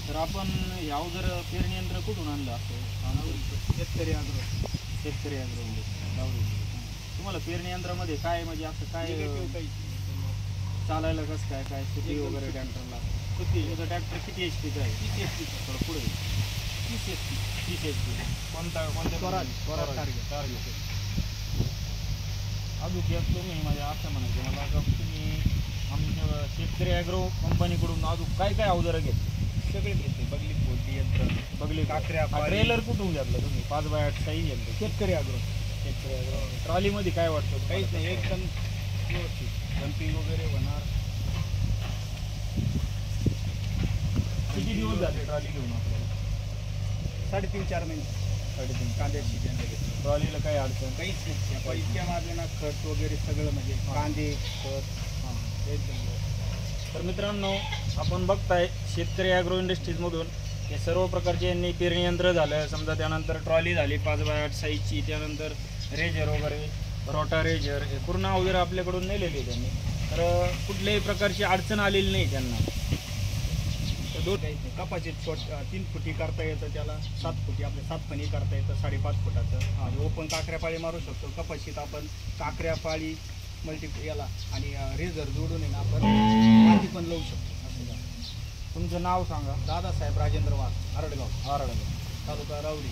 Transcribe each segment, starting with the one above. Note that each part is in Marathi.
तर आपण हे अवजार पेरणी यंत्र कुठून आणलं असं? शेतकरी आग्रो. शेतकरी ॲग्रो. तुम्हाला पेरणी यंत्रामध्ये काय म्हणजे असं काय चालायला कसं काय काय सुटी वगैरे ट्रॅक्टरला? तुझं ट्रॅक्टर किती HP आहे? 30 HP. थोडं पुढे 30 HP. 30 HP. कोणत्या स्वराज टार्गेट अजून एक तुम्ही म्हणजे असं म्हणायचं मला का तुम्ही आमच्या शेतकरी ॲग्रो कंपनीकडून अजून काय काय अवजारं घेतली? सगळे घेतले. बगली पोटी यंत्र, बघली काकऱ्या, ट्रेलर कुठून घेतलं तुम्ही? 5x8 साईज घेतलं. शेतकरी आग्रो. शेतकरी ॲग्रो. ट्रॉलीमध्ये काय वाटतं? काहीच नाही, एकदम व्यवस्थित जम्पिंग वगैरे होणार. किती दिवस झाले ट्रॉली घेऊन आपल्याला? 3.5-4 महिने. 3.5 कांद्याची बियाणं घेतली. ट्रॉलीला काही अडचण? काहीच नाही. आपण इतक्या मारले ना, खत वगैरे सगळं म्हणजे कांदे खत एकदम. तर मित्रांनो, आपण बघताय शेतकरी ॲग्रो इंडस्ट्रीजमधून हे सर्व प्रकारचे यांनी पेरणी यंत्र झालं, समजा त्यानंतर ट्रॉली झाली 5x8 साईजची, त्यानंतर रेजर वगैरे रोटा रेजर हे पूर्ण अवजार आपल्याकडून नेलेले त्यांनी. तर कुठल्याही प्रकारची अडचण आलेली नाही त्यांना. कपाची 3 फुटी करता येतं, त्याला 7 फुटी आपल्या 7 फणी करता येतं, 5.5 फुटाचं. म्हणजे ओपन काकऱ्या पाळी मारू शकतो. कपाशीत आपण काकऱ्या पाळी याला आणि रेझर जोडून आहे ना आपण माती पण लावू शकतो. असं झालं. तुमचं नाव सांगा. दादासाहेब राजेंद्र वाघ, आरडगाव, तालुका रावरी.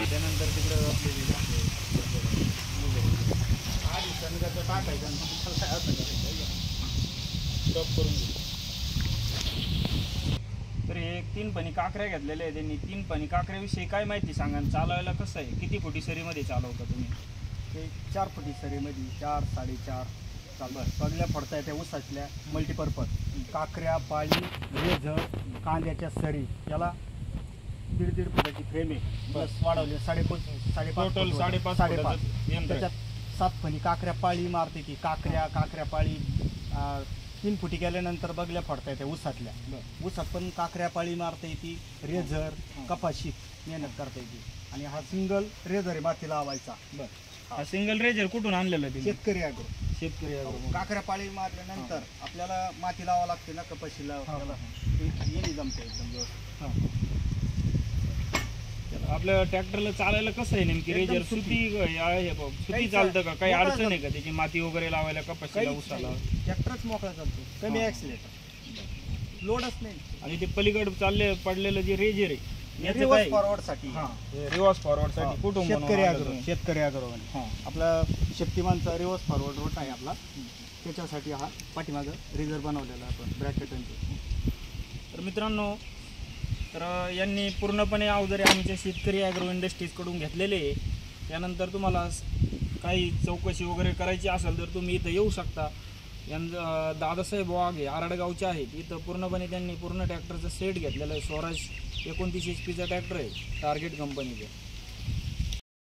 त्यानंतर तिकडं आपले आधी शनगाचं टाकायचं आणि मग काय असं करायचं स्टॉप करून घेऊ. तर हे 3 फणी काकऱ्या घेतलेल्या आहेत त्यांनी. 3 फणी काकऱ्याविषयी काय माहिती सांगा? चालवायला कसं आहे? किती फुटी सरीमध्ये चालवता तुम्ही? ते 4 फुटी सरीमध्ये 4, 4.5 चालू आहे. पगल्या फोडता येत्या ऊसातल्या मल्टीपर्पज काकऱ्या पाळी रेझर कांद्याच्या सरी. याला 1.5 फुटाची फ्रेम आहे. प्लस वाढवले 5.5 टोटल 5.5 त्याच्यात 7 फणी काकऱ्या पाळी मारते ती. काकऱ्या पाळी 3 फुटी केल्यानंतर बगल्या फोडता येते ऊसातल्या. ऊसात पण काकऱ्या पाळी मारता येते. रेझर कपाशीत मेहनत करता येते. आणि हा सिंगल रेझर आहे माती लावायचा. हा सिंगल रेजर कुठून आणलेलं ते? शेतकरी ॲग्रो. शेतकरी ॲग्रो. काकऱ्या पाळी मारल्यानंतर आपल्याला माती लावावं लागते ना कपाशीला. येणे जमते एकदम व्यवस्थित. आपल्या ट्रॅक्टरला चालायला कसं आहे नेमकी? रेजर सुती आहे बघ, सुती चालतं का? काही अडचण आहे का त्याची माती वगैरे लावायला कपाशीला उसाला? ट्रॅक्टरच मोकळा चालतो. कमी ॲक्सिलेटर, लोडच नाही. आणि ते पलीकडे पडलेलं जे रेजर आहे रिव्हर्स फॉरवर्ड साठी. रिव्हर्स फॉरवर्ड साठी कुठून? शेतकरी ॲग्रो. आपला शक्तिमानचा रिव्हर्स फॉरवर्ड रोट आहे आपला. त्याच्यासाठी हा पाठीमागं रेजर बनवलेला आपण ब्रॅकेट. तर मित्रांनो, तर यांनी पूर्णपणे अवजारे आमच्या शेतकरी ॲग्रो इंडस्ट्रीजकडून घेतलेले आहे. त्यानंतर तुम्हाला काही चौकशी वगैरे करायची असेल तर तुम्ही इथं येऊ शकता. दादासाहेब वाघ हे आरडगावचे आहेत. इथं पूर्णपणे त्यांनी पूर्ण ट्रॅक्टरचं सेट घेतलेलं आहे. स्वराज 29 HP ट्रॅक्टर आहे, टार्गेट कंपनीचं.